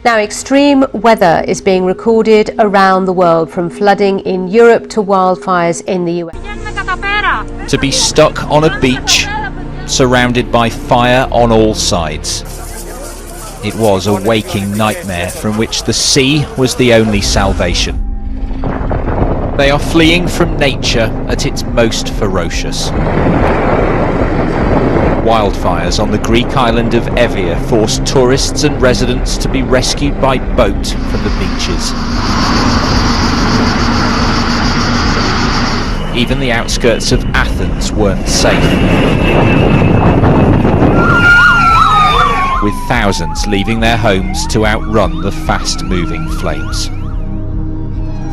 Now, extreme weather is being recorded around the world, from flooding in Europe to wildfires in the US. To be stuck on a beach, surrounded by fire on all sides. It was a waking nightmare from which the sea was the only salvation. They are fleeing from nature at its most ferocious. Wildfires on the Greek island of Evia forced tourists and residents to be rescued by boat from the beaches. Even the outskirts of Athens weren't safe, with thousands leaving their homes to outrun the fast-moving flames.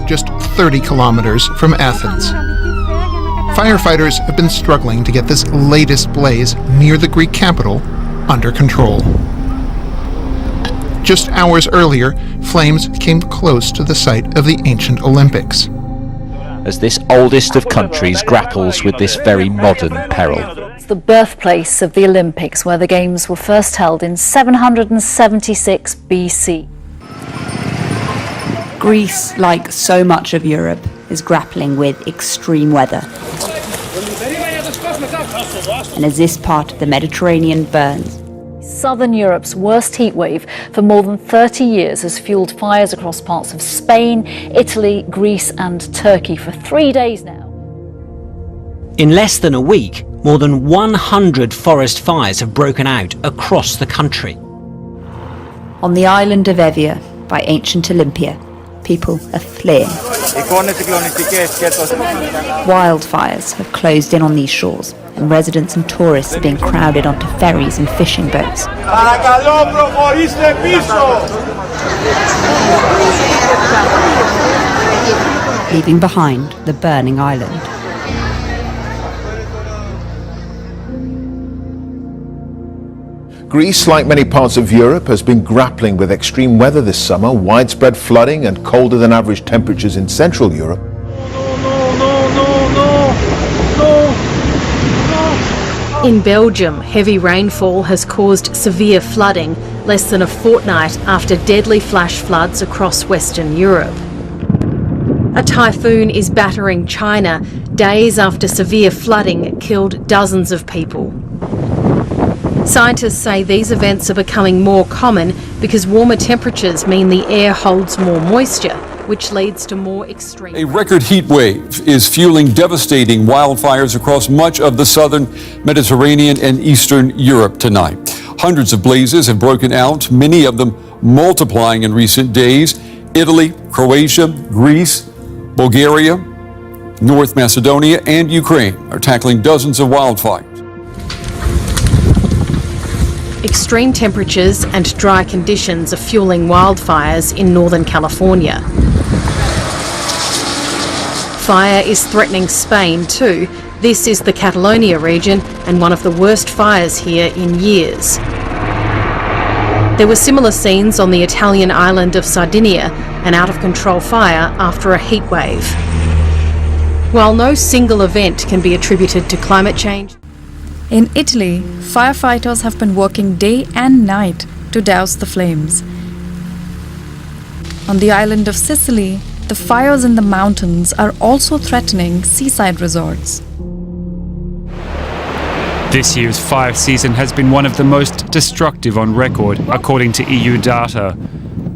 Just 30 kilometers from Athens. Firefighters have been struggling to get this latest blaze near the Greek capital under control. Just hours earlier, flames came close to the site of the ancient Olympics. As this oldest of countries grapples with this very modern peril. It's the birthplace of the Olympics, where the Games were first held in 776 BC. Greece, like so much of Europe, is grappling with extreme weather. And as this part of the Mediterranean burns, Southern Europe's worst heatwave for more than 30 years has fueled fires across parts of Spain, Italy, Greece and Turkey for 3 days now. In less than a week, more than 100 forest fires have broken out across the country. on the island of Evia by ancient Olympia, people are fleeing. Wildfires have closed in on these shores, and residents and tourists are being crowded onto ferries and fishing boats. Leaving behind the burning island. Greece, like many parts of Europe, has been grappling with extreme weather this summer, widespread flooding and colder than average temperatures in Central Europe. In Belgium, heavy rainfall has caused severe flooding less than a fortnight after deadly flash floods across Western Europe. A typhoon is battering China days after severe flooding killed dozens of people. Scientists say these events are becoming more common because warmer temperatures mean the air holds more moisture, which leads to more extreme. A record heat wave is fueling devastating wildfires across much of the southern Mediterranean and eastern Europe tonight. Hundreds of blazes have broken out, many of them multiplying in recent days. Italy, Croatia, Greece, Bulgaria, North Macedonia, and Ukraine are tackling dozens of wildfires. Extreme temperatures and dry conditions are fueling wildfires in Northern California. Fire is threatening Spain too. This is the Catalonia region and one of the worst fires here in years. There were similar scenes on the Italian island of Sardinia, an out-of-control fire after a heat wave. While no single event can be attributed to climate change, in Italy, firefighters have been working day and night to douse the flames. On the island of Sicily, the fires in the mountains are also threatening seaside resorts. This year's fire season has been one of the most destructive on record, according to EU data.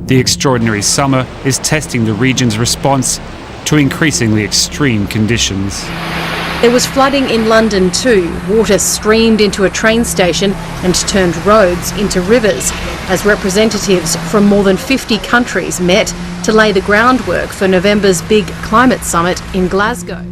The extraordinary summer is testing the region's response to increasingly extreme conditions. there was flooding in London too. Water streamed into a train station and turned roads into rivers as representatives from more than 50 countries met to lay the groundwork for November's big climate summit in Glasgow.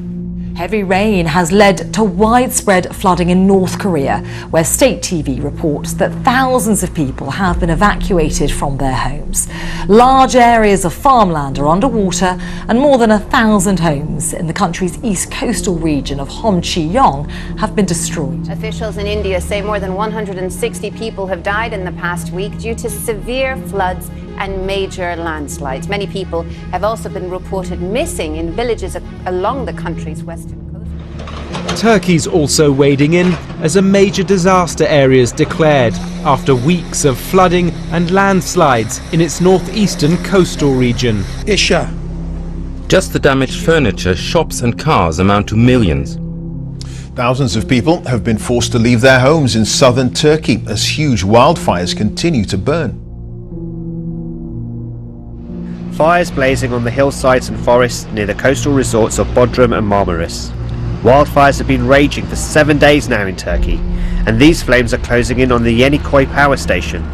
Heavy rain has led to widespread flooding in North Korea, where state TV reports that thousands of people have been evacuated from their homes. Large areas of farmland are underwater, and more than 1,000 homes in the country's east coastal region of Homchi-yong have been destroyed. Officials in India say more than 160 people have died in the past week due to severe floods and major landslides. Many people have also been reported missing in villages along the country's western coast. Turkey's also wading in as a major disaster area is declared. after weeks of flooding and landslides in its northeastern coastal region. Just the damaged furniture, shops and cars amount to millions. Thousands of people have been forced to leave their homes in southern Turkey as huge wildfires continue to burn. Fires blazing on the hillsides and forests near the coastal resorts of Bodrum and Marmaris. Wildfires have been raging for 7 days now in Turkey, and these flames are closing in on the Yenikoi power station.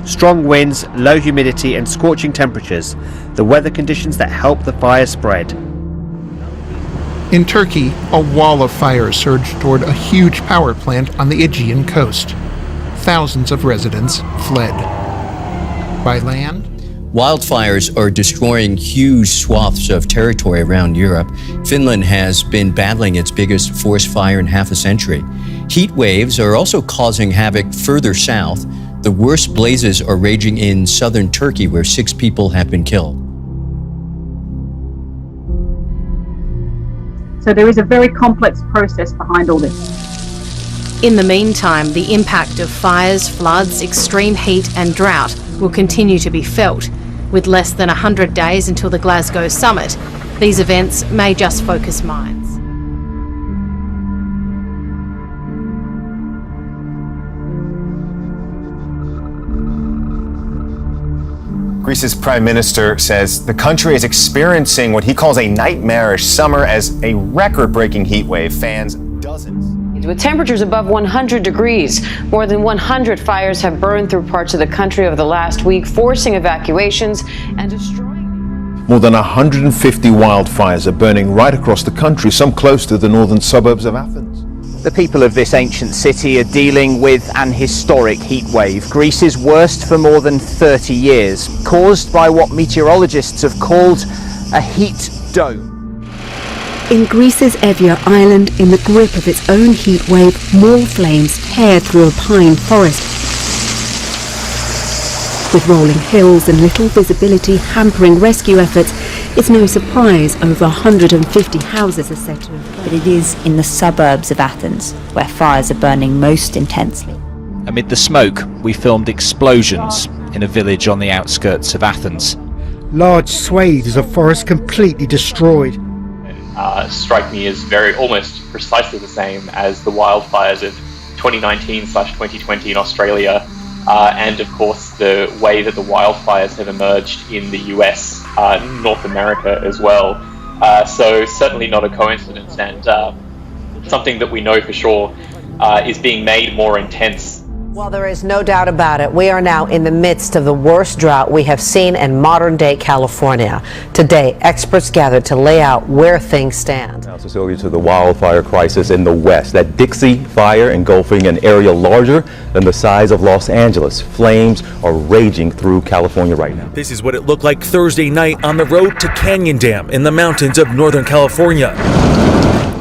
Strong winds, low humidity and scorching temperatures, the weather conditions that help the fire spread. In Turkey, a wall of fire surged toward a huge power plant on the Aegean coast. Thousands of residents fled. By land, wildfires are destroying huge swaths of territory around Europe. Finland has been battling its biggest forest fire in half a century. Heat waves are also causing havoc further south. The worst blazes are raging in southern Turkey, where 6 people have been killed. So there is a very complex process behind all this. In the meantime, the impact of fires, floods, extreme heat and drought will continue to be felt. With less than 100 days until the Glasgow summit, these events may just focus minds. Greece's Prime Minister says the country is experiencing what he calls a nightmarish summer as a record-breaking heat wave fans dozens. With temperatures above 100 degrees, more than 100 fires have burned through parts of the country over the last week, forcing evacuations and destroying. More than 150 wildfires are burning right across the country, some close to the northern suburbs of Athens. The people of this ancient city are dealing with an historic heat wave, Greece's worst for more than 30 years, caused by what meteorologists have called a heat dome. In Greece's Evia Island, in the grip of its own heat wave, more flames tear through a pine forest. With rolling hills and little visibility hampering rescue efforts, it's no surprise over 150 houses are said to have. But it is in the suburbs of Athens where fires are burning most intensely. Amid the smoke, we filmed explosions in a village on the outskirts of Athens. Large swathes of forest completely destroyed. Strike me as almost precisely the same as the wildfires of 2019/2020 in Australia, and of course the way that the wildfires have emerged in the US, North America as well. So certainly not a coincidence, and something that we know for sure is being made more intense. Well, there is no doubt about it. We are now in the midst of the worst drought we have seen in modern-day California. Today, experts gathered to lay out where things stand. Now, Cecilia, to the wildfire crisis in the West. That Dixie fire engulfing an area larger than the size of Los Angeles. Flames are raging through California right now. This is what it looked like Thursday night on the road to Canyon Dam in the mountains of Northern California.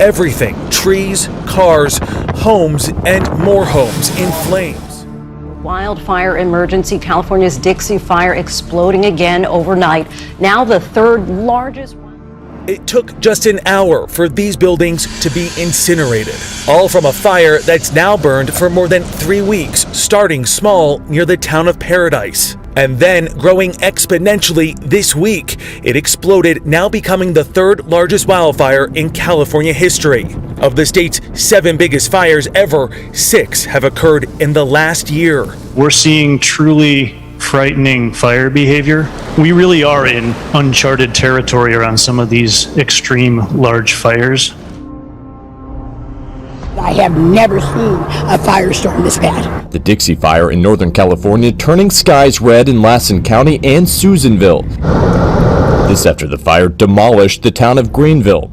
Everything, trees, cars, homes, and more homes in flames. Wildfire emergency, California's Dixie Fire exploding again overnight. Now the third largest one. It took just an hour for these buildings to be incinerated. All from a fire that's now burned for more than 3 weeks, starting small near the town of Paradise. And then growing exponentially this week, it exploded, now becoming the third largest wildfire in California history. Of the state's 7 biggest fires ever, 6 have occurred in the last year. We're seeing truly frightening fire behavior. We really are in uncharted territory around some of these extreme large fires. I have never seen a firestorm this bad. The Dixie Fire in Northern California turning skies red in Lassen County and Susanville. This after the fire demolished the town of Greenville.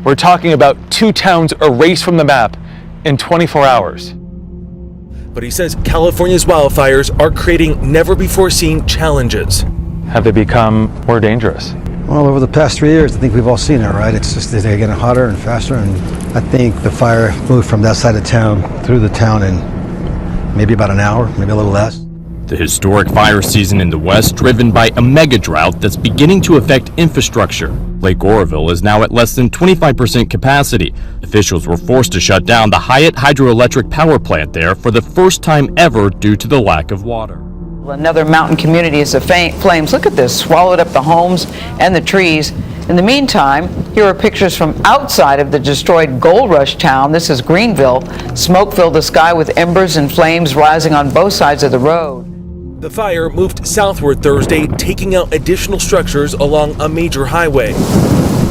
We're talking about 2 towns erased from the map in 24 hours. But he says California's wildfires are creating never-before-seen challenges. Have they become more dangerous? Well, over the past 3 years, I think we've all seen it, right? It's just they're getting hotter and faster, and I think the fire moved from that side of town through the town in maybe about an hour, maybe a little less. The historic fire season in the West driven by a mega drought that's beginning to affect infrastructure. Lake Oroville is now at less than 25% capacity. Officials were forced to shut down the Hyatt hydroelectric power plant there for the first time ever due to the lack of water. Another mountain community as the flames, look at this, swallowed up the homes and the trees. In the meantime, here are pictures from outside of the destroyed Gold Rush town. This is Greenville. Smoke filled the sky with embers and flames rising on both sides of the road. The fire moved southward Thursday, taking out additional structures along a major highway.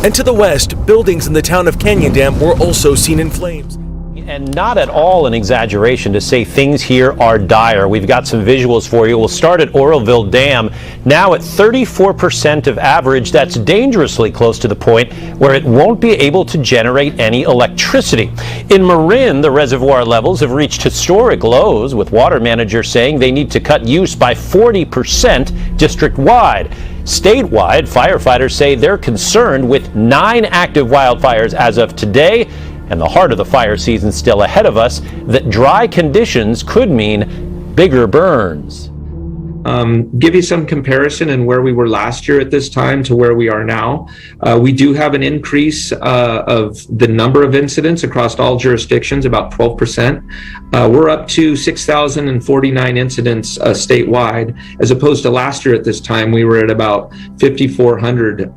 And to the west, buildings in the town of Canyon Dam were also seen in flames. And not at all an exaggeration to say things here are dire. We've got some visuals for you. We'll start at Oroville Dam. Now at 34% of average, that's dangerously close to the point where it won't be able to generate any electricity. In Marin, the reservoir levels have reached historic lows, with water managers saying they need to cut use by 40% district-wide. Statewide, firefighters say they're concerned with 9 active wildfires as of today, and the heart of the fire season still ahead of us, that dry conditions could mean bigger burns. Give you some comparison in where we were last year at this time to where we are now. We do have an increase of the number of incidents across all jurisdictions, about 12%. We're up to 6,049 incidents statewide, as opposed to last year at this time, we were at about 5,400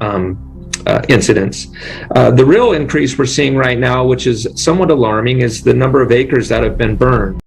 incidents. The real increase we're seeing right now, which is somewhat alarming, is the number of acres that have been burned.